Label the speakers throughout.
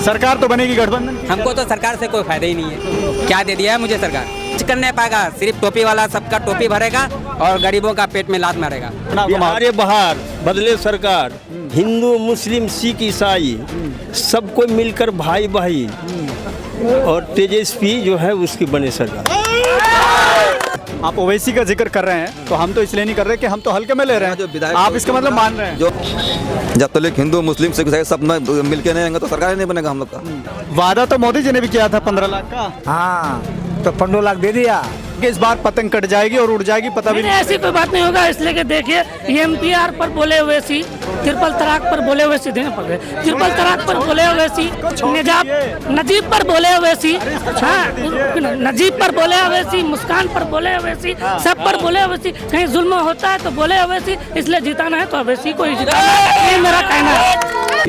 Speaker 1: सरकार तो बनेगी गठबंधन की।
Speaker 2: हमको तो सरकार से कोई फायदा ही नहीं है। क्या दे दिया है मुझे सरकार? कुछ कर नहीं पाएगा, सिर्फ टोपी वाला सबका टोपी भरेगा और गरीबों का पेट में लात मारेगा।
Speaker 3: बिहार बाहर बदले सरकार, हिंदू मुस्लिम सिख ईसाई सबको मिलकर भाई भाई और तेजस्वी जो है उसकी बने सरकार।
Speaker 1: आप ओवैसी का जिक्र कर रहे हैं तो हम तो इसलिए नहीं कर रहे कि हम तो हल्के में ले रहे हैं, आप इसका मतलब मान रहे हैं।
Speaker 4: जो जब तक हिंदू मुस्लिम सिख ईसाई सब मिलके नहीं आएंगे तो सरकार ही नहीं बनेगा हम लोग का।
Speaker 1: वादा तो मोदी जी ने भी किया था 15 लाख का।
Speaker 5: हाँ तो 15 लाख दे दिया
Speaker 1: कि इस बार पतंग कट जाएगी और उड़ जाएगी, पता भी नहीं।
Speaker 6: ऐसी कोई बात नहीं होगा, इसलिए कि देखिए ये एमपीआर पर बोले हुए सी, ट्रिपल तलाक पर बोले हुए सी, देने पड़ गए ट्रिपल तलाक पर बोले हुए सी, नजीब पर बोले हुए सी, हाँ नजीब पर बोले हुए सी, मुस्कान पर बोले हुए सी, सब पर बोले हुए सी। कहीं जुल्म होता है तो बोले हुए सी, इसलिए जिताना है तो अवैसी को ही जिताना है, ये मेरा कहना है।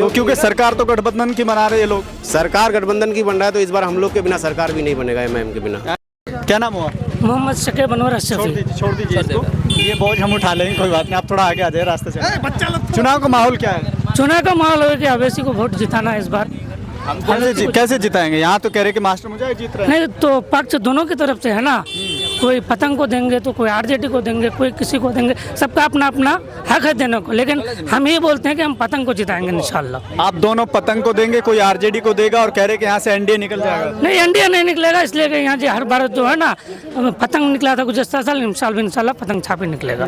Speaker 1: क्योंकि सरकार तो गठबंधन की बना रहे हैं लोग।
Speaker 7: सरकार गठबंधन की बन रहा है तो इस बार हम लोग के बिना सरकार भी नहीं बनेगा, एमआईएम के बिना।
Speaker 1: क्या नाम हुआ?
Speaker 6: मोहम्मद शकीब अनवर अशरफी।
Speaker 1: छोड़ दीजिए इसको, ये बोझ हम उठा लेंगे, कोई बात नहीं। आप थोड़ा आगे आ जाए रास्ते से। चुनाव का माहौल क्या है?
Speaker 6: चुनाव का माहौल है कि अवैसी को वोट जिताना है इस बार।
Speaker 1: कैसे जिताएंगे? यहाँ तो कह रहे कि मास्टर मुझे जीत रहे हैं।
Speaker 6: नहीं तो पक्ष दोनों की तरफ से है ना, कोई पतंग को देंगे तो कोई आरजेडी को देंगे, कोई किसी को देंगे, सबका अपना अपना हक है देने को, लेकिन हम ये बोलते हैं कि हम पतंग को जिताएंगे इंशाल्लाह।
Speaker 1: आप दोनों पतंग को देंगे, कोई आरजेडी को देगा और कह रहे कि यहाँ से एनडीए निकल जाएगा।
Speaker 6: नहीं एनडीए नहीं निकलेगा, इसलिए कि यहाँ जो हर बार जो है ना पतंग निकला था गुज़श्ता साल, इस साल भी इंशाल्लाह पतंग छापे निकलेगा।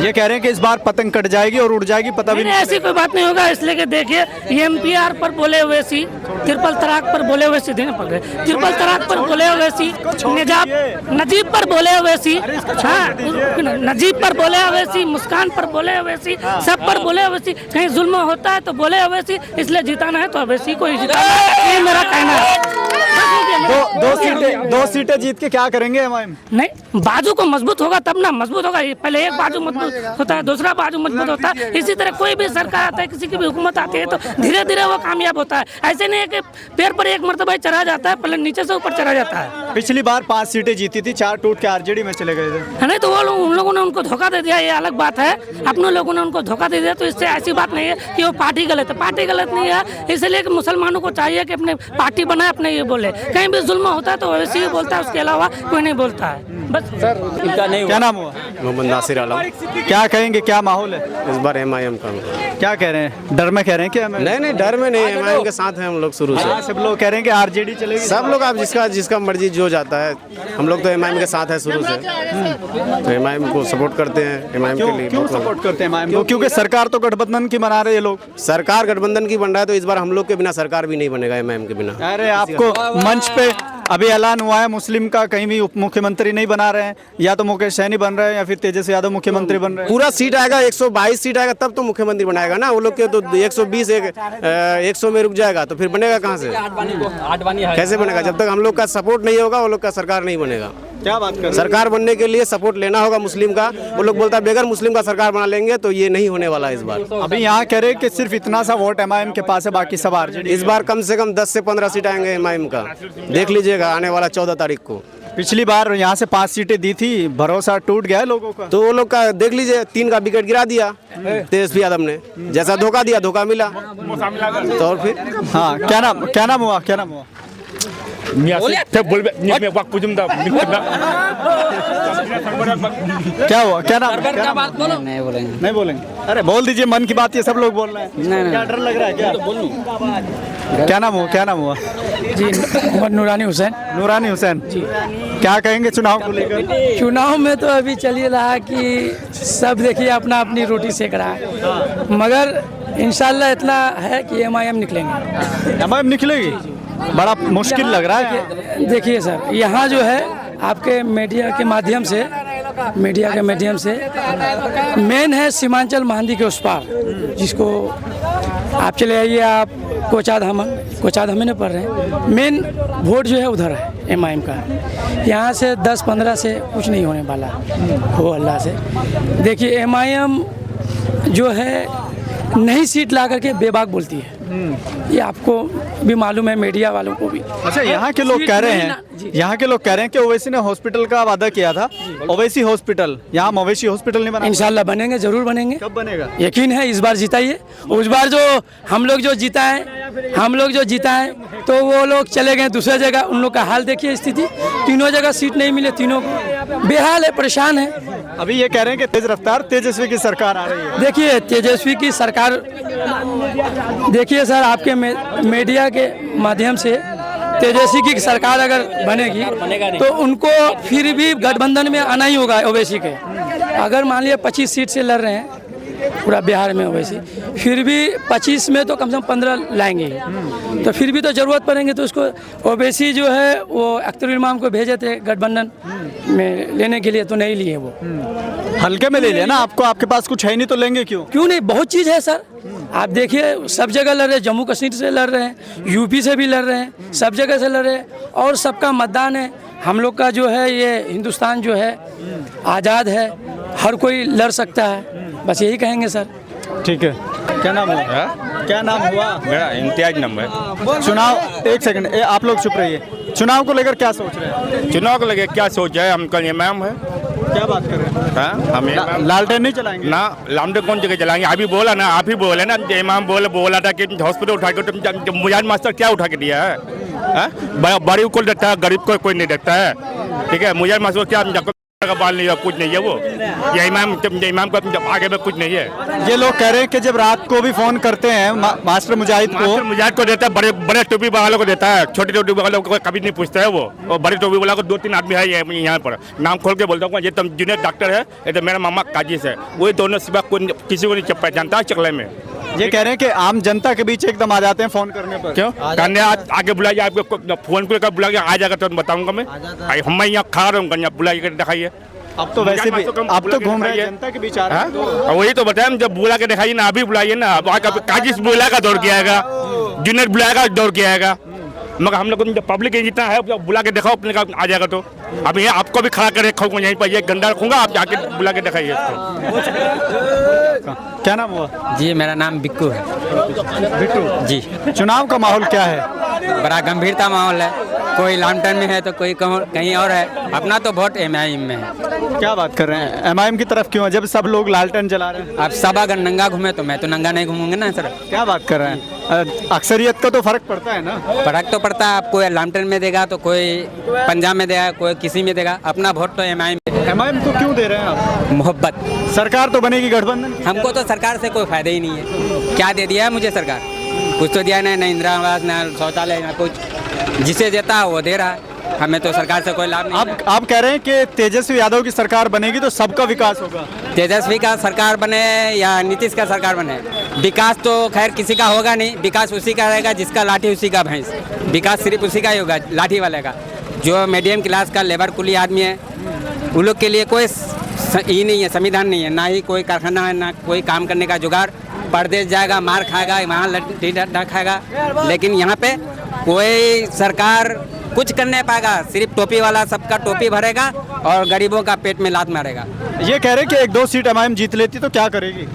Speaker 1: ये कह रहे हैं कि इस बार पतंग कट जाएगी और उड़ जाएगी, पता भी नहीं।
Speaker 6: ऐसी कोई बात नहीं होगा, इसलिए कि देखिए ये एमपीआर पर बोले हुए सी, ट्रिपल तलाक पर बोले हुए सी, देने पड़ गए ट्रिपल तलाक पर बोले हुए सी, नजीब पर बोले हुए सी, हाँ नजीब पर बोले हुए सी, मुस्कान पर बोले हुए सी, सब पर बोले हुए सी। कहीं जुल्म होता है तो बोले हुए सी, इसलिए जिताना है तो अवैसी को ही जिताना है, ये मेरा कहना है।
Speaker 1: दो सीटें जीत के क्या करेंगे एमआईएम?
Speaker 6: नहीं बाजू को मजबूत होगा तब ना, मजबूत होगा पहले एक बाजू मजबूत होता है, दूसरा बाजू मजबूत होता है। इसी तरह कोई भी सरकार आता है, किसी की भी हुकूमत आती है तो धीरे धीरे वो कामयाब होता है। ऐसे नहीं है कि पैर पर एक मरतबा चढ़ा जाता है, पहले नीचे से ऊपर चढ़ा जाता है।
Speaker 1: पिछली बार 5 सीटें जीती थी, 4 टूट के आरजेडी में चले गए थे।
Speaker 6: नहीं तो वो लोग उन लोगों ने उनको धोखा दे दिया, ये अलग बात है। अपने लोगों ने उनको धोखा दे दिया, तो इससे ऐसी बात नहीं है कि वो पार्टी गलत है, पार्टी गलत नहीं है। इसलिए कि मुसलमानों को चाहिए कि अपने पार्टी बनाए, अपने ये बोले। कहीं भी जुल्म होता है तो वैसे ही बोलता है, उसके अलावा कोई नहीं बोलता है। बस
Speaker 1: सर क्या नाम हुआ?
Speaker 7: मोहम्मद नासिर आलम।
Speaker 1: क्या कहेंगे, क्या माहौल है
Speaker 7: इस बार एमआईएम का?
Speaker 1: क्या कह रहे हैं? डर में कह रहे हैं क्या?
Speaker 7: नहीं डर में नहीं, एमआईएम के साथ हैं हम लोग शुरू से।
Speaker 1: सब लोग कह रहे हैं कि आरजेडी चलेगी।
Speaker 7: सब लोग आप जिसका मर्जी जो जाता है, हम लोग तो एमआईएम के साथ है शुरू से, तो एमआईएम को सपोर्ट करते हैं। एमआईएम के लिए
Speaker 1: क्यों सपोर्ट करते हैं एमआईएम को? क्योंकि सरकार तो गठबंधन की बना रहे हैं लोग।
Speaker 7: सरकार गठबंधन की बन रहा है तो इस बार हम लोग के बिना सरकार भी नहीं बनेगा, एमआईएम के बिना।
Speaker 1: अरे आपको मंच पे अभी ऐलान हुआ है मुस्लिम का, कहीं भी उप मुख्यमंत्री नहीं बना रहे हैं, या तो मुकेश सहनी बन रहे हैं या फिर तेजस्वी यादव मुख्यमंत्री बन रहे हैं।
Speaker 7: पूरा सीट आएगा, 122 सीट आएगा तब तो मुख्यमंत्री बनाएगा ना। वो लोग के तो 120 100 में रुक जाएगा तो फिर बनेगा कहाँ से? कैसे बनेगा? जब तक हम लोग का सपोर्ट नहीं होगा वो लोग का सरकार नहीं बनेगा।
Speaker 1: क्या बात कर?
Speaker 7: सरकार बनने के लिए सपोर्ट लेना होगा मुस्लिम का। वो लोग बोलता है बगैर मुस्लिम का सरकार बना लेंगे, तो ये नहीं होने वाला इस बार।
Speaker 1: अभी यहाँ कह रहे हैं कि सिर्फ इतना सा वोट एमआईएम के पास है, बाकी सब आरजेडी।
Speaker 7: इस बार कम से कम 10 से 15 सीट आएंगे एमआईएम का, देख लीजिएगा आने वाला 14 तारीख को।
Speaker 1: पिछली बार यहाँ से 5 सीटें दी थी, भरोसा टूट गया है लोगों का।
Speaker 7: तो वो लोग का देख लीजिए, 3 का विकेट गिरा दिया तेजस्वी यादव ने, जैसा धोखा दिया धोखा मिला। तो और फिर
Speaker 1: हाँ क्या नाम हुआ? क्या हुआ? क्या नाम? नहीं बोलेंगे। अरे बोल दीजिए, मन की बात ये सब लोग बोल रहे हैं। क्या डर लग रहा है क्या? क्या नाम हुआ?
Speaker 6: जी नूरानी हुसैन।
Speaker 1: नूरानी हुसैन जी, क्या कहेंगे चुनाव को लेकर?
Speaker 6: चुनाव में तो अभी चल ही रहा कि सब देखिए अपना अपनी रोटी सेक रहा है, मगर इंशाल्लाह इतना है कि एमआईएम निकलेंगे।
Speaker 1: एमआईएम निकलेगी? बड़ा मुश्किल लग रहा है।
Speaker 6: देखिए सर, यहाँ जो है आपके मीडिया के माध्यम से मेन है सीमांचल महानदी के उस पार, जिसको आप चले आइए, आप कोचाधामी में पढ़ रहे हैं, मेन वोट जो है उधर है एमआईएम का। यहाँ से 10-15 से कुछ नहीं होने वाला हो अल्लाह से। देखिए एमआईएम जो है नई सीट ला करके बेबाक बोलती है। ये आपको भी मालूम है, मीडिया वालों को भी।
Speaker 1: अच्छा, यहाँ के लोग कह रहे हैं कि ओवैसी ने हॉस्पिटल का वादा किया था, ओवैसी हॉस्पिटल, यहाँ मवेशी हॉस्पिटल नहीं बना।
Speaker 6: इंशाल्लाह बनेंगे, जरूर बनेंगे।
Speaker 1: कब बनेगा?
Speaker 6: यकीन है इस बार जिताइए। उस बार जो हम लोग जो जीता है तो वो लोग चले गए दूसरी जगह। उन लोग का हाल देखिए, स्थिति, तीनों जगह सीट नहीं मिले, तीनों को बेहाल है, परेशान है।
Speaker 1: अभी ये कह रहे हैं कि तेज रफ्तार तेजस्वी की सरकार आ रही है।
Speaker 6: देखिए तेजस्वी की सरकार, देखिए सर, आपके मीडिया के माध्यम से तेजस्वी की सरकार अगर बनेगी तो उनको फिर भी गठबंधन में आना ही होगा ओवैसी के। अगर मान लिया 25 सीट से लड़ रहे हैं पूरा बिहार में ओवैसी, फिर भी 25 में तो कम से कम 15 लाएंगे, तो फिर भी तो ज़रूरत पड़ेंगे। तो उसको ओवैसी जो है वो अख्तर इमाम को भेजे थे गठबंधन में लेने के लिए, तो नहीं लिए वो।
Speaker 1: हल्के में ले लिया ना आपको, आपके पास कुछ है नहीं तो लेंगे क्यों
Speaker 6: नहीं, बहुत चीज़ है सर। आप देखिए सब जगह लड़ रहे हैं, जम्मू कश्मीर से लड़ रहे हैं, यूपी से भी लड़ रहे हैं, सब जगह से लड़ रहे हैं, और सबका मतदान है। हम लोग का जो है ये हिंदुस्तान जो है आज़ाद है, हर कोई लड़ सकता है, बस यही कहेंगे सर।
Speaker 1: ठीक है। क्या नाम हुआ? क्या नाम हुआ?
Speaker 8: मेरा इम्तियाज नाम है।
Speaker 1: चुनाव, एक सेकंड, आप लोग चुप रहिए। चुनाव को लेकर क्या सोच रहे हैं?
Speaker 8: चुनाव को लेकर क्या सोच है? हम कल इमाम है।
Speaker 1: क्या बात कर रहे हैं?
Speaker 8: हम
Speaker 1: लालटेन नहीं चलाएंगे
Speaker 8: ना, लालटेन कौन जगह चलाएंगे? अभी बोला ना, आप ही बोले ना, इमाम बोला था कि हॉस्पिटल उठा के, मुजाहिद मास्टर क्या उठा के दिया है? बड़ी को देता है, गरीब को कोई नहीं देता है। ठीक है, मुजाहिद मास्टर क्या का बाल नहीं है, कुछ नहीं है वो। ये इमाम का आगे में कुछ नहीं है।
Speaker 1: ये लोग कह रहे हैं कि जब रात को भी फोन करते हैं मास्टर मुजाहिद को
Speaker 8: देता है, बड़े टोपी वालों को देता है, छोटे टोपी वालों को कभी नहीं पूछता है वो। और बड़े टोपी वाला को 2-3 आदमी है यहाँ पर, नाम खोल के बोलता हूँ, ये तो जूनियर डॉक्टर है, ये तो मेरा मामा काजी है, वही दोनों सिवा किसी को नहीं पहचानता है चकले में।
Speaker 1: ये कह रहे हैं कि आम जनता के बीच एकदम आ जाते हैं फोन करने पर।
Speaker 8: क्यों करने आगे बुलाइए, आपको फोन पे बुला के आ जाएगा तो बताऊंगा मैं। हम यहाँ खा रहा हूँ, बुलाइए दिखाइए।
Speaker 1: अब तो वैसे भी अब तो घूम रहे हैं, जनता के बीच आ रहे हैं।
Speaker 8: वही तो बताया, जब बुला के दिखाइए ना, अभी बुलाइए ना। काजी बुलाएगा दौड़ के आएगा, जूनियर बुलाएगा दौड़ के आएगा, मगर हम लोग जब पब्लिक जितना है बुला के दिखाओ, अपने का आ जाएगा। तो अब ये आपको भी खड़ा कर रखूँगा यहीं पर, ये गंदा रखूँगा, आप जाके बुला के दिखाइए इसको।
Speaker 1: क्या नाम हुआ?
Speaker 2: जी मेरा नाम बिक्कू है।
Speaker 1: बिट्टू
Speaker 2: जी।
Speaker 1: चुनाव का माहौल क्या है?
Speaker 2: बड़ा गंभीरता माहौल है, कोई लालटेन में है तो कोई कहीं और है। अपना तो वोट एमआईएम में है।
Speaker 1: क्या बात कर रहे हैं? एमआईएम की तरफ क्यों है जब सब लोग लालटेन जला रहे हैं?
Speaker 2: अब सब अगर नंगा घूमे तो मैं तो नंगा नहीं घूमूंगा ना सर।
Speaker 1: क्या बात कर रहे हैं? अक्सरियत का तो फर्क पड़ता है ना।
Speaker 2: फर्क तो पड़ता है, कोई लालटेन में देगा तो कोई पंजाब में देगा, कोई किसी में देगा। अपना वोट तो एमआईएम
Speaker 1: को क्यों दे रहे हैं आप?
Speaker 2: मोहब्बत।
Speaker 1: सरकार तो बनेगी गठबंधन की।
Speaker 2: हमको तो सरकार से कोई फायदा ही नहीं है। क्या दे दिया है मुझे सरकार? कुछ तो दिया नहीं, ना इंदिरा आवास, ना शौचालय, ना कुछ। जिसे देता है वो दे रहा है, हमें तो सरकार से कोई लाभ नहीं।
Speaker 1: आप कह रहे हैं कि तेजस्वी यादव की सरकार बनेगी तो सबका विकास होगा।
Speaker 2: तेजस्वी का सरकार बने या नीतीश का सरकार बने, विकास तो खैर किसी का होगा नहीं। विकास उसी का रहेगा जिसका लाठी उसी का भैंस। विकास सिर्फ उसी का ही होगा, लाठी वाले का। जो मीडियम क्लास का लेबर कुली आदमी है, उन लोग के लिए कोई ये नहीं है, संविधान नहीं है, ना ही कोई कारखाना है, ना कोई काम करने का जुगाड़। परदेश जाएगा, मार खाएगा, वहाँ लट्टी खाएगा, लेकिन यहाँ पे कोई सरकार कुछ कर नहीं पाएगा। सिर्फ टोपी वाला सबका टोपी भरेगा और गरीबों का पेट में लात मारेगा।
Speaker 1: ये कह रहे हैं कि 1-2 सीट एमआईएम जीत लेती तो क्या करेगी?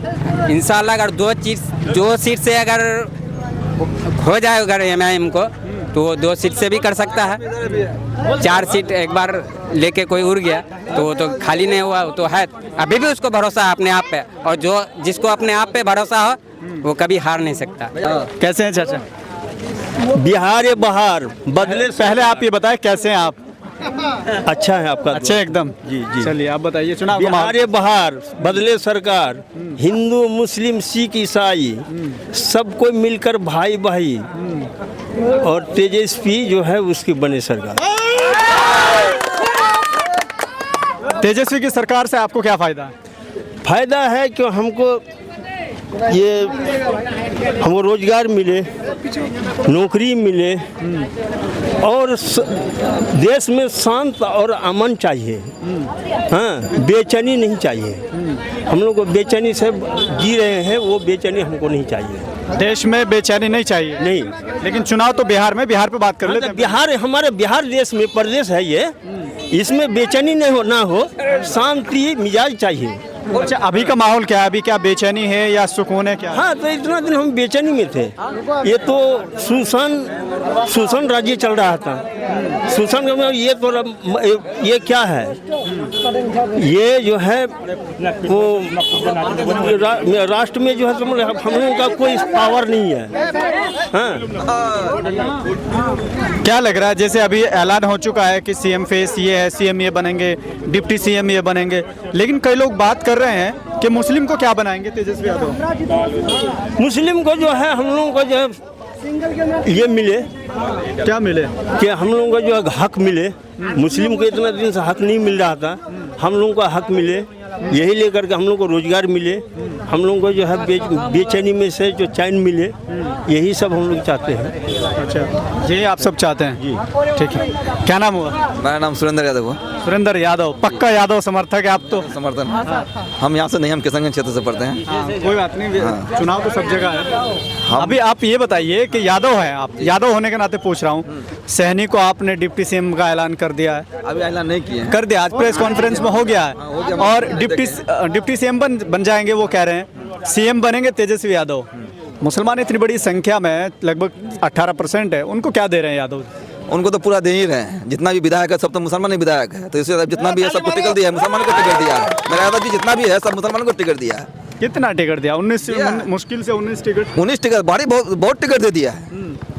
Speaker 2: इंशाल्लाह अगर 2 सीट से अगर हो जाए अगर एमआईएम को, तो वो 2 सीट से भी कर सकता है। 4 सीट एक बार लेके कोई उड़ गया तो वो तो खाली नहीं हुआ, वो तो है। अभी भी उसको भरोसा है अपने आप पे, और जो जिसको अपने आप पे भरोसा हो वो कभी हार नहीं सकता।
Speaker 1: कैसे हैं चाचा?
Speaker 3: बिहार ये बहार बदले।
Speaker 1: पहले आप ये बताएं कैसे हैं आप?
Speaker 3: अच्छा है आपका?
Speaker 1: अच्छा एकदम।
Speaker 3: जी जी।
Speaker 1: चलिए आप बताइए चुनाव का
Speaker 3: बिहार ये बहार बदले सरकार, हिंदू मुस्लिम सिख ईसाई सबको मिलकर भाई भाई, और तेजस्वी जो है उसकी बने सरकार।
Speaker 1: तेजस्वी की सरकार से आपको क्या फायदा है?
Speaker 3: फायदा है कि हमको रोजगार मिले, नौकरी मिले, और देश में शांत और अमन चाहिए। हाँ, बेचैनी नहीं चाहिए। हम लोग को बेचैनी से जी रहे हैं, वो बेचैनी हमको नहीं चाहिए।
Speaker 1: देश में बेचैनी नहीं चाहिए?
Speaker 3: नहीं।
Speaker 1: लेकिन चुनाव तो बिहार पे बात कर लेते हैं।
Speaker 3: बिहार हमारे बिहार देश में प्रदेश है ये, इसमें बेचैनी नहीं हो, ना हो, शांति मिजाज चाहिए।
Speaker 1: अच्छा, अभी का माहौल क्या है? अभी क्या बेचैनी है या सुकून है क्या?
Speaker 3: हाँ, तो इतना दिन हम बेचैनी में थे। ये तो शोषण राज्य चल रहा था। शोषण में ये तो ये क्या है? ये जो है वो राष्ट्र में जो है हम लोगों का कोई पावर नहीं है। हाँ।
Speaker 1: क्या लग रहा है, जैसे अभी ऐलान हो चुका है कि सीएम फेस ये है, सीएम ये बनेंगे, डिप्टी सीएम ये बनेंगे, लेकिन कई लोग बात कर रहे हैं कि मुस्लिम को क्या बनाएंगे तेजस्वी यादव?
Speaker 3: मुस्लिम को जो है हम लोगों को जो है ये मिले,
Speaker 1: क्या मिले?
Speaker 3: कि हम लोगों का जो है हक मिले। मुस्लिम को इतना दिन से हक नहीं मिल रहा था, हम लोगों को हक मिले। यही लेकर के हम लोग को रोजगार मिले, हम लोगों को जो है बेचैनी में से जो चैन मिले, यही सब हम लोग चाहते हैं।
Speaker 1: अच्छा, ये आप सब चाहते हैं जी? ठीक है। क्या नाम हुआ?
Speaker 4: मेरा नाम सुरेंद्र यादव हुआ।
Speaker 1: सुरेंद्र यादव, पक्का यादव समर्थक है आप तो?
Speaker 4: समर्थन। हम यहाँ से नहीं, हम किशनगंज क्षेत्र से पढ़ते हैं।
Speaker 1: कोई बात नहीं, चुनाव तो सब जगह है। अभी आप ये बताइए कि यादव हैं आप, यादव होने के नाते पूछ रहा हूँ, सहनी को आपने डिप्टी सीएम का ऐलान कर दिया है?
Speaker 4: अभी ऐलान नहीं किए हैं।
Speaker 1: कर दिया, आज प्रेस कॉन्फ्रेंस में हो गया है। और डिप्टी सीएम बन जाएंगे, वो कह रहे हैं। सीएम बनेंगे तेजस्वी यादव। मुसलमान इतनी बड़ी संख्या में, लगभग 18% है, उनको क्या दे रहे हैं यादव?
Speaker 4: उनको तो पूरा दे ही रहे हैं। जितना भी विधायक है सब तो मुसलमान ही विधायक है, तो इससे जितना भी है सबको टिकट दिया है, मुसलमान को टिकट दिया है। मेरा यादव जी जितना भी है सब मुसलमान को टिकट दिया है।
Speaker 1: कितना टिकट दिया? 19, मुश्किल से 19 टिकट।
Speaker 4: 19 टिकट, बहुत टिकट दे दिया है।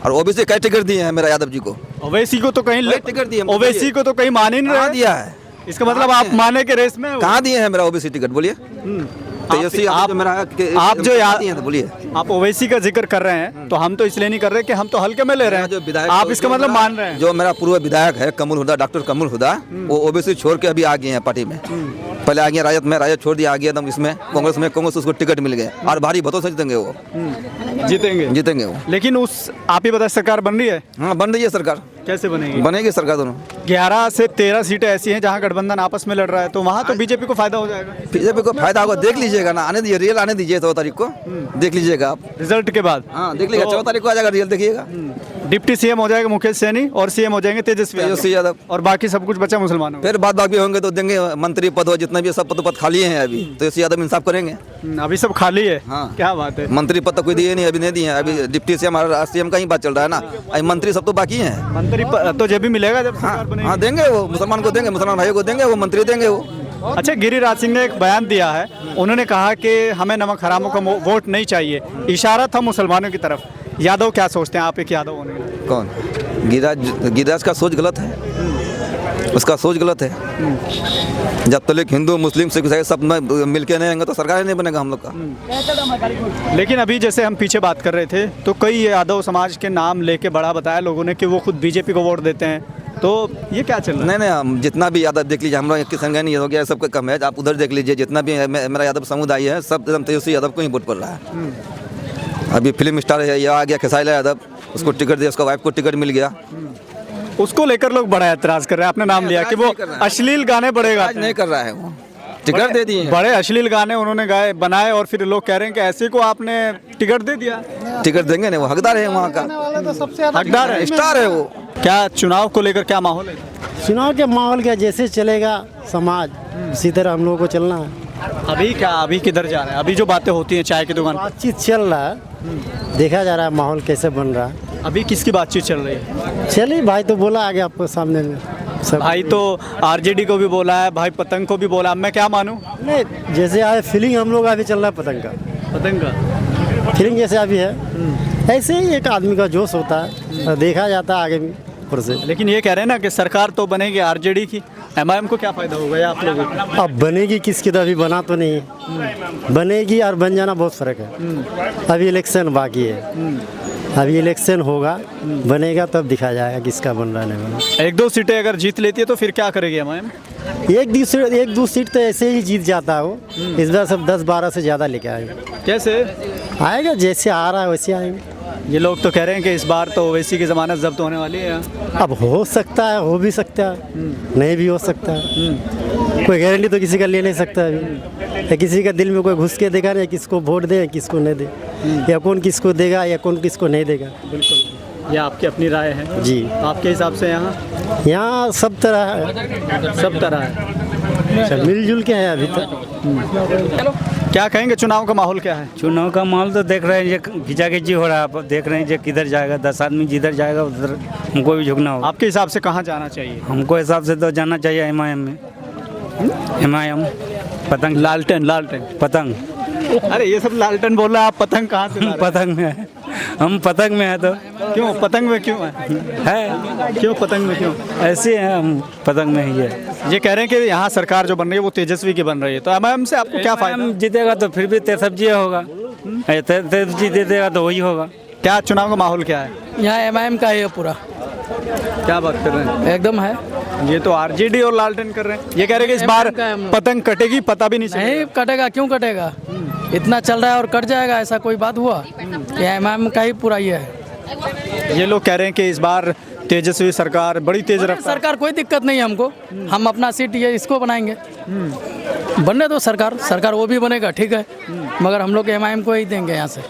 Speaker 4: और ओबीसी कई टिकट दिए हैं मेरा यादव जी को।
Speaker 1: ओवैसी को तो कहीं
Speaker 4: टिकट दिए,
Speaker 1: ओवैसी को तो कहीं मान ही नहीं रहा
Speaker 4: दिया है।
Speaker 1: इसका मतलब आप माने के रेस में
Speaker 4: कहाँ दिए हैं मेरा ओबीसी टिकट? बोलिए। तेजस्वी आप
Speaker 1: जो याद
Speaker 4: हैं तो बोलिए।
Speaker 1: आप ओवैसी का जिक्र कर रहे हैं, तो हम तो इसलिए नहीं कर रहे कि हम तो हल्के में ले रहे हैं। आप इसका मतलब मान रहे हैं?
Speaker 4: जो मेरा पूर्व विधायक है कमल हुदा, डॉक्टर कमल हुदा, वो ओबीसी छोड़ के अभी आ गए हैं पार्टी में। पहले आ गए राजद में, राजद छोड़ दिया, आ गया एकदम इसमें कांग्रेस में, कांग्रेस उसको टिकट मिल गए और भारी मतों से जीतेंगे वो। जीतेंगे वो।
Speaker 1: लेकिन आप ही बताए, सरकार बन रही है?
Speaker 4: हाँ, बन रही है सरकार।
Speaker 1: कैसे बनेगी?
Speaker 4: बनेगी सरकार दोनों।
Speaker 1: 11 से 13 सीटें ऐसी हैं जहां गठबंधन आपस में लड़ रहा है, तो वहां तो बीजेपी को फायदा हो जाएगा।
Speaker 4: बीजेपी को फायदा होगा, देख लीजिएगा ना, आने दीजिए, रियल आने दीजिए 14 तारीख को, देख लीजिएगा आप
Speaker 1: रिजल्ट के बाद।
Speaker 4: हाँ, देख लीजिएगा, 14 तारीख को आ जाएगा रियल, देखिएगा।
Speaker 1: डिप्टी सीएम हो जाएगा मुकेश सहनी और सीएम हो जाएंगे तेजस्वी
Speaker 4: यादव,
Speaker 1: और बाकी सब कुछ बचा मुसलमानों।
Speaker 4: फिर बाद बाकी होंगे तो देंगे मंत्री पद हो, जितना भी सब पद खाली हैं अभी, तेजस्वी यादव इंसाफ करेंगे।
Speaker 1: अभी सब खाली है।
Speaker 4: हाँ,
Speaker 1: क्या बात है।
Speaker 4: मंत्री पद तो कोई दिए नहीं, अभी नहीं दिए हैं। अभी डिप्टी सीएम और सीएम का ही बात चल रहा है ना, अभी मंत्री सब तो बाकी हैं।
Speaker 1: मंत्री तो जब भी मिलेगा जब सरकार बनेगी।
Speaker 4: हाँ, देंगे वो, मुसलमान को देंगे, मुसलमान भाइयों को देंगे, वो मंत्री देंगे वो।
Speaker 1: अच्छा, गिरिराज सिंह ने एक बयान दिया है, उन्होंने कहा कि हमें नमक हरामों का वोट नहीं चाहिए, इशारा था मुसलमानों की तरफ। यादव क्या सोचते हैं आप एक यादव होने के?
Speaker 4: कौन? गिरिराज का सोच गलत है, उसका सोच गलत है। जब तक हिंदू मुस्लिम सिख ईसाई सब मिल के नहीं आएंगे तो सरकार ही नहीं बनेगा हम लोग का।
Speaker 1: लेकिन अभी जैसे हम पीछे बात कर रहे थे, तो कई यादव समाज के नाम लेके बड़ा बताया लोगों ने कि वो खुद बीजेपी को वोट देते हैं, तो ये क्या चल रहा है?
Speaker 4: नहीं, हम जितना भी यादव देख लीजिए, हम लोग किशनगंज हो गया, सबका कम है। आप उधर देख लीजिए, जितना भी मेरा यादव समुदाय है, सब एकदम तेजस्वी यादव को ही वोट पड़ रहा है। अभी फिल्म स्टार है, ये आ गया खेसारी लाल यादव, उसको टिकट दिया, उसका वाइफ को टिकट मिल गया।
Speaker 1: उसको लेकर लोग बड़ा एतराज कर रहे हैं। आपने नाम लिया कि वो अश्लील गाने बड़े गाते हैं।
Speaker 4: नहीं कर रहा है, वो टिकट दे दिए।
Speaker 1: बड़े अश्लील गाने उन्होंने बनाए और फिर लोग कह रहे हैं कि ऐसे को आपने टिकट दे दिया।
Speaker 4: टिकट देंगे नहीं, वो हकदार है, वहाँ का
Speaker 1: हकदार है,
Speaker 4: स्टार है वो।
Speaker 1: क्या चुनाव को लेकर क्या माहौल है?
Speaker 9: चुनाव के माहौल क्या, जैसे चलेगा समाज उसी तरह हम लोगों को चलना है।
Speaker 1: अभी किधर जा रहा है? अभी जो बातें होती हैं चाय की दुकान,
Speaker 9: बातचीत चल रहा है, देखा जा रहा है माहौल कैसे बन रहा है।
Speaker 1: अभी किसकी बातचीत चल रही है?
Speaker 9: चलिए, भाई तो बोला आगे आपको सामने में सब।
Speaker 1: भाई तो आरजेडी को भी बोला है, भाई पतंग को भी बोला, अब मैं क्या मानूं?
Speaker 9: नहीं, जैसे आए फीलिंग हम लोग अभी चल रहा है पतंग का फीलिंग जैसे अभी है, ऐसे ही एक आदमी का जोश होता है, देखा जाता है आगे भी से।
Speaker 1: लेकिन ये कह रहे हैं ना कि सरकार तो बनेगी आरजेडी की, एमआईएम को क्या फायदा होगा या आप लोगों को?
Speaker 9: अब बनेगी किसकी, तो अभी बना तो नहीं है। बनेगी और बन जाना बहुत फर्क है। अभी इलेक्शन बाकी है, अभी इलेक्शन होगा, बनेगा तब दिखा जाएगा किसका बन रहा है।
Speaker 1: 1-2 सीटें अगर जीत लेती है तो फिर क्या करेगी एमआईएम?
Speaker 9: 1-2 सीट तो ऐसे ही जीत जाता है वो। इस बार सब 10-12 से ज़्यादा लेके आएगा।
Speaker 1: कैसे
Speaker 9: आएगा? जैसे आ रहा है वैसे आएंगे।
Speaker 1: ये लोग तो कह रहे हैं कि इस बार तो ओवैसी की जमानत जब्त होने वाली है।
Speaker 9: अब हो सकता है, हो भी सकता है, नहीं भी हो सकता है। कोई गारंटी तो किसी का ले नहीं सकता अभी। या किसी का दिल में कोई घुस के देगा, या किसको वोट दे, किसको नहीं दे, या कौन किसको देगा या कौन किसको नहीं देगा।
Speaker 1: बिल्कुल, ये आपकी अपनी राय है
Speaker 9: जी।
Speaker 1: आपके हिसाब से यहाँ
Speaker 9: सब तरह है,
Speaker 1: सब तरह है।
Speaker 9: अच्छा, मिलजुल के है अभी तक।
Speaker 1: क्या कहेंगे, चुनाव का माहौल क्या है?
Speaker 10: चुनाव का माहौल तो देख रहे हैं, ये खिंचाखिंची हो रहा है। आप देख रहे हैं जो किधर जाएगा, 10 आदमी जिधर जाएगा उधर हमको भी झुकना होगा।
Speaker 1: आपके हिसाब से कहाँ जाना चाहिए?
Speaker 10: हमको हिसाब से तो जाना चाहिए एमआईएम में। एमआईएम पतंग,
Speaker 1: लालटेन लालटेन।
Speaker 10: पतंग।
Speaker 1: अरे ये सब लालटेन बोल रहा है, आप पतंग कहाँ से ला रहे हैं?
Speaker 10: पतंग में है, हम पतंग में है तो
Speaker 1: क्यों पतंग में क्यों है? क्यों पतंग में क्यों?
Speaker 10: ऐसे हैं हम, पतंग में ही है।
Speaker 1: ये कह रहे हैं कि यहाँ सरकार जो बन रही है वो तेजस्वी की बन रही है, तो एमआईएम से आपको क्या फायदा?
Speaker 10: हम जीतेगा तो फिर भी तेजस्वी होगा, तेजस्वी जीतेगा तो वही होगा।
Speaker 1: क्या चुनाव का माहौल क्या है?
Speaker 11: यहाँ एमआईएम का है पूरा,
Speaker 1: क्या बात कर रहे हैं?
Speaker 11: एकदम है।
Speaker 1: ये तो आरजेडी और लालटेन कर रहे हैं। ये कह रहे हैं कि इस बार पतंग कटेगी, पता भी नहीं चलेगा।
Speaker 11: नहीं कटेगा, क्यों कटेगा? इतना चल रहा है और कट जाएगा, ऐसा कोई बात हुआ? ये एमआईएम का ही पूरा ये है।
Speaker 1: ये लोग कह रहे हैं कि इस बार तेजस्वी सरकार बड़ी तेज रफ्तार।
Speaker 11: सरकार कोई दिक्कत नहीं है हमको, हम अपना सीट ये इसको बनाएंगे। बनने दो सरकार वो भी बनेगा, ठीक है, मगर हम लोग एमआईएम को ही देंगे यहाँ से।